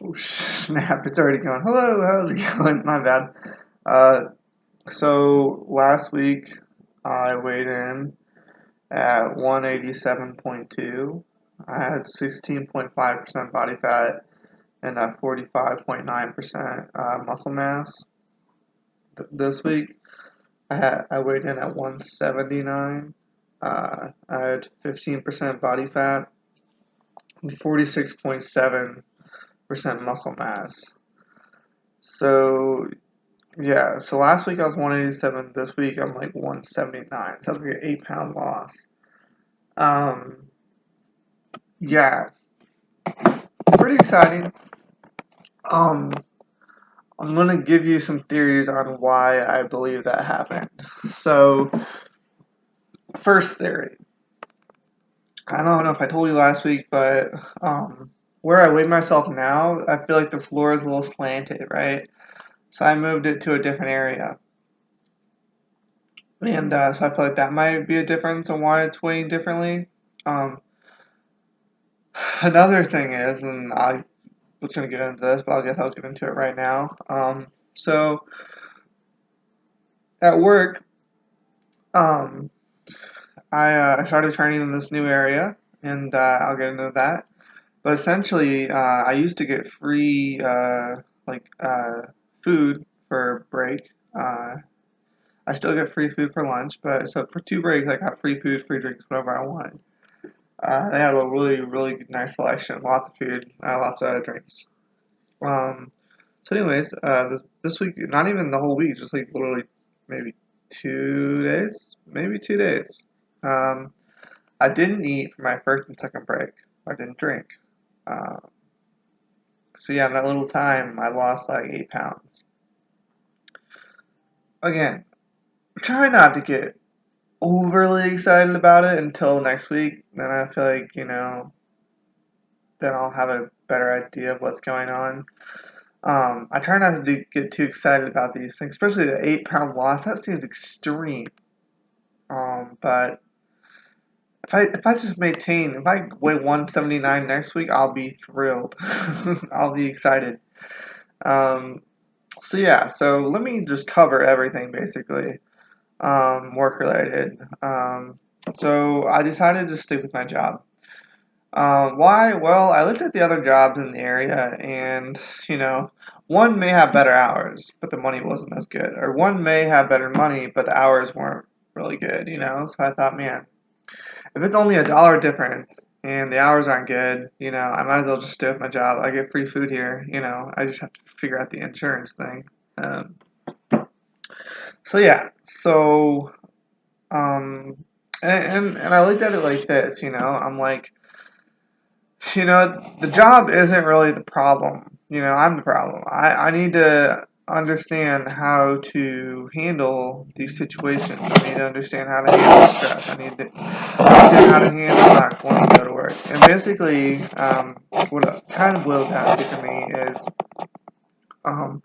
Oh snap, it's already going. Hello, how's it going? My bad. Uh, so last week I weighed in at 187.2. I had 16.5% body fat and 45.9% muscle mass. This week I weighed in at 179. I had 15% body fat and 46.7% muscle mass. So yeah, so last week I was 187. This week I'm like 179. So that's like an 8 pound loss. Um, yeah, pretty exciting. Um, I'm gonna give you some theories on why I believe that happened. So, first theory. I don't know if I told you last week, but where I weigh myself now, I feel like the floor is a little slanted, right? So I moved it to a different area. And so I feel like that might be a difference on why it's weighing differently. Um, Another thing is, and I was going to get into this, but I guess I'll get into it right now. So at work, um, I started training in this new area, and I'll get into that. But essentially, I used to get free food for break. I still get free food for lunch, but so for 2 breaks, I got free food, free drinks, whatever I wanted. They had a really, really nice selection, lots of food, lots of drinks. Um, So, anyways, this week, not even the whole week, just like literally maybe 2 days, maybe 2 days. Um, I didn't eat for my first and second break. I didn't drink. Uh, so yeah, in that little time, I lost like 8 pounds. Again, try not to get overly excited about it until next week. Then I feel like then I'll have a better idea of what's going on. I try not to get too excited about these things, especially the 8 pound loss. That seems extreme. But if I just maintain, if I weigh 179 next week, I'll be thrilled. I'll be excited. Um, so yeah, so let me just cover everything basically, work related. So I decided to stick with my job. Why? Well, I looked at the other jobs in the area, and you know, one may have better hours, but the money wasn't as good, or one may have better money, but the hours weren't really good. So I thought, man, if it's only $1 difference and the hours aren't good, I might as well just stay with my job. I get free food here, I just have to figure out the insurance thing. Um, so yeah, so and I looked at it like this, I'm like, the job isn't really the problem. I'm the problem. I need to understand how to handle these situations. I need to understand how to handle stress. I need to understand how to handle not wanting to go to work. And basically, what it kind of boiled down to for me is um,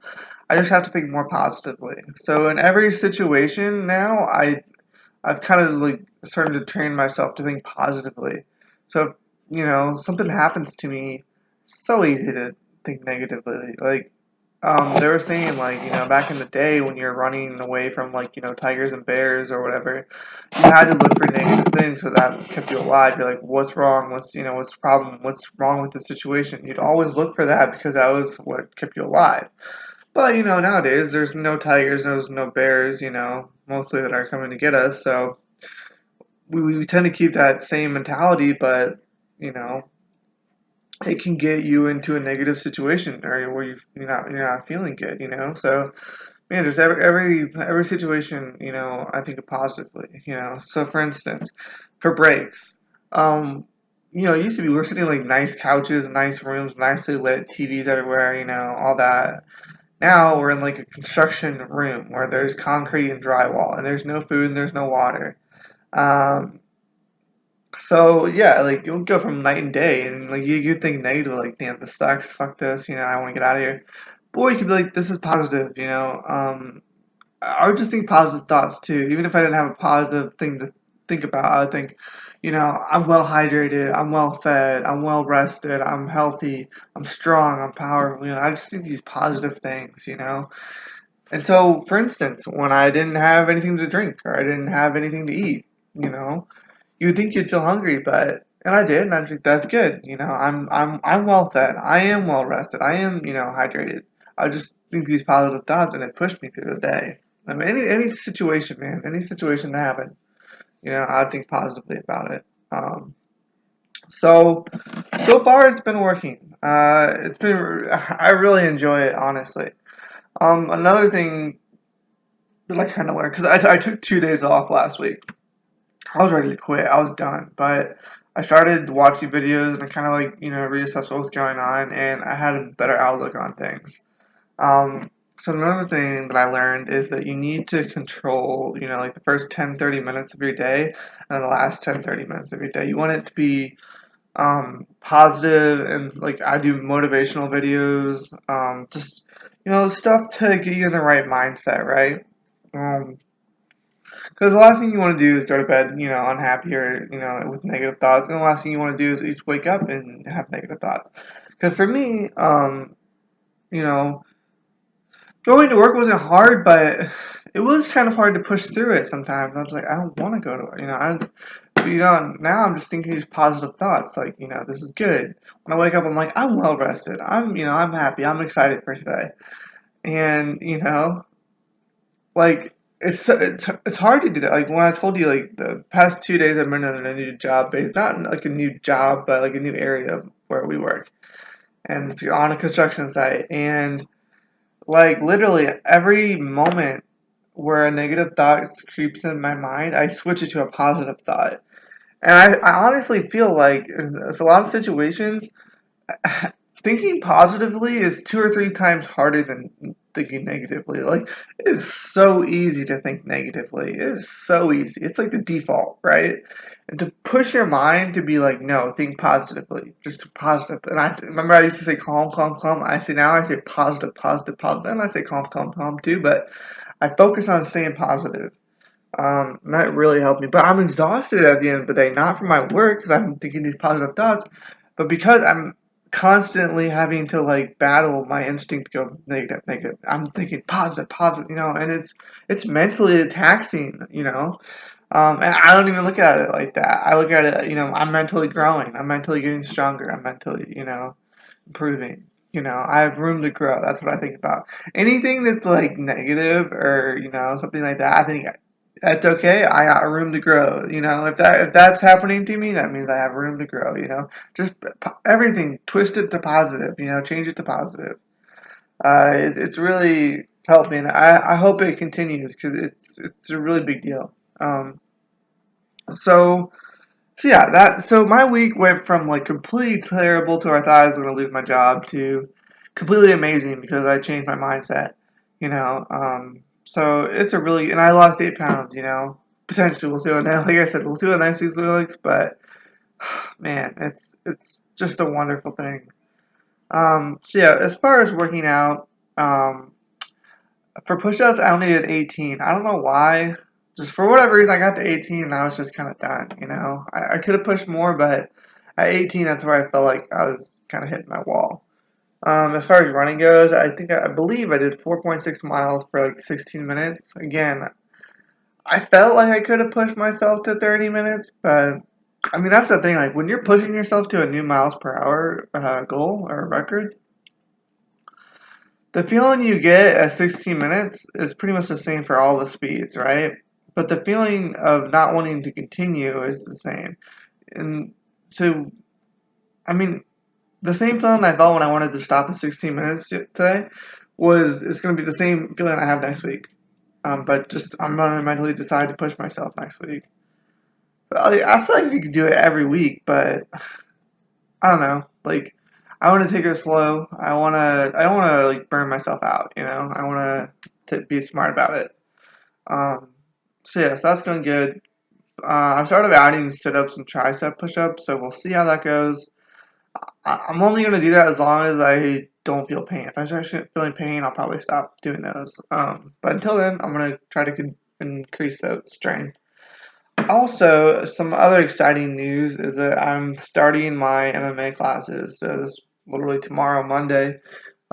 I just have to think more positively. So in every situation now, I've kind of like started to train myself to think positively. So if, something happens to me, it's so easy to think negatively. Like they were saying, like, back in the day when you're running away from, like, tigers and bears or whatever, you had to look for negative things so that kept you alive. You're like, what's wrong? What's the problem? What's wrong with the situation? You'd always look for that because that was what kept you alive. But, nowadays there's no tigers, there's no bears, mostly that are coming to get us. So we tend to keep that same mentality, but, you know, it can get you into a negative situation or where you're not feeling good, So man, just every situation, I think of positively. So for instance, for breaks, um, it used to be we're sitting in, like, nice couches, nice rooms, nicely lit TVs everywhere, all that. Now we're in like a construction room where there's concrete and drywall, and there's no food and there's no water. Um, so yeah, like you'll go from night and day, and like you think negative, like, damn, this sucks, fuck this, I want to get out of here. Boy, you could be like, this is positive. I would just think positive thoughts too, even if I didn't have a positive thing think about. I think, I'm well hydrated, I'm well fed, I'm well rested, I'm healthy, I'm strong, I'm powerful. I just think these positive things. And so, for instance, when I didn't have anything to drink or I didn't have anything to eat, you know, you'd think you'd feel hungry, and I did, and I think that's good. I'm well fed, I am well rested, I am hydrated. I just think these positive thoughts, and it pushed me through the day. I mean, any situation, man, any situation that happened, I think positively about it. So so far it's been working. I really enjoy it, honestly. Another thing that I kind of learned, because I took 2 days off last week. I was ready to quit. I was done, but I started watching videos and I kind of reassessed what was going on, and I had a better outlook on things. So another thing that I learned is that you need to control, like the first 10, 30 minutes of your day and the last 10, 30 minutes of your day. You want it to be positive, and like I do motivational videos, just stuff to get you in the right mindset, right? Because the last thing you want to do is go to bed, unhappy or with negative thoughts, and the last thing you want to do is just wake up and have negative thoughts. Because for me, you know, going to work wasn't hard, but it was kind of hard to push through it sometimes. I was like, I don't want to go to work, now I'm just thinking these positive thoughts, like, this is good. When I wake up, I'm like, I'm well rested. I'm happy. I'm excited for today. And, like, it's hard to do that. Like, when I told you, like, the past 2 days I've been in a new job not like a new job, but like a new area where we work. And it's on a construction site. And, like, literally every moment where a negative thought creeps in my mind, I switch it to a positive thought. And I honestly feel like in a lot of situations, thinking positively is 2 or 3 times harder than thinking negatively. Like, it is so easy to think negatively. It is so easy. It's like the default, right? And to push your mind to be like, no, think positively, just positive. And I remember I used to say calm, calm, calm. I say positive, positive, positive, and I say calm, calm, calm too. But I focus on staying positive. That really helped me. But I'm exhausted at the end of the day, not from my work because I'm thinking these positive thoughts, but because I'm constantly having to like battle my instinct to go negative, negative. I'm thinking positive, positive, and it's mentally taxing. And I don't even look at it like that. I look at it, I'm mentally growing. I'm mentally getting stronger. I'm mentally, improving. I have room to grow. That's what I think about. Anything that's like negative or something like that, I think that's okay. I got room to grow. If that's happening to me, that means I have room to grow. Just everything twist it to positive. Change it to positive. It's really helped me, and I hope it continues because it's a really big deal. Um, so yeah, so my week went from like completely terrible to I thought I was going to lose my job to completely amazing because I changed my mindset. So it's and I lost 8 pounds. Potentially we'll see what like I said, we'll see what next week's looks, but man, it's just a wonderful thing. So yeah, as far as working out, um, for push-ups I only did 18. I don't know why. Just for whatever reason, I got to 18 and I was just kind of done. I could have pushed more, but at 18, that's where I felt like I was kind of hitting my wall. As far as running goes, I believe I did 4.6 miles for like 16 minutes. Again, I felt like I could have pushed myself to 30 minutes, but I mean that's the thing. Like when you're pushing yourself to a new miles per hour goal or record, the feeling you get at 16 minutes is pretty much the same for all the speeds, right? But the feeling of not wanting to continue is the same. And so, I mean, the same feeling I felt when I wanted to stop at 16 minutes today it's going to be the same feeling I have next week. But just I'm going to mentally decide to push myself next week. I feel like we could do it every week, but I don't know. Like, I want to take it slow. I don't want to like burn myself out. I want to be smart about it. Um, so yeah, so that's going good. I've started adding sit-ups and tricep push-ups, so we'll see how that goes. I'm only going to do that as long as I don't feel pain. If I start feeling pain, I'll probably stop doing those. But until then, I'm going to try to increase that strength. Also, some other exciting news is that I'm starting my MMA classes. So this literally tomorrow, Monday.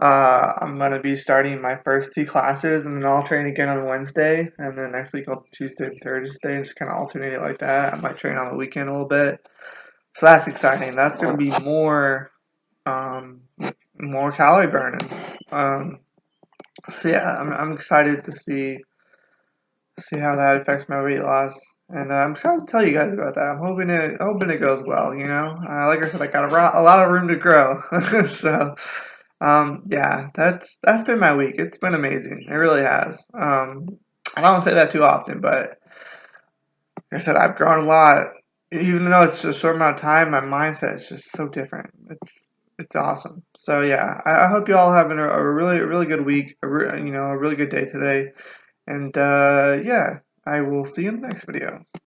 I'm gonna be starting my first 2 classes, and then I'll train again on Wednesday, and then next week I'll Tuesday and Thursday, and just kind of alternate it like that. I might train on the weekend a little bit, so that's exciting. That's gonna be um, more calorie burning. Um, so yeah, I'm excited to see how that affects my weight loss. And I'm trying to tell you guys about that. I'm hoping it goes well. Like I said, I got a lot of room to grow. So, yeah, that's been my week. It's been amazing. It really has. I don't say that too often, but like I said, I've grown a lot. Even though it's just a short amount of time, my mindset is just so different. It's awesome. So yeah, I hope you all having a really good week. A really good day today. And yeah, I will see you in the next video.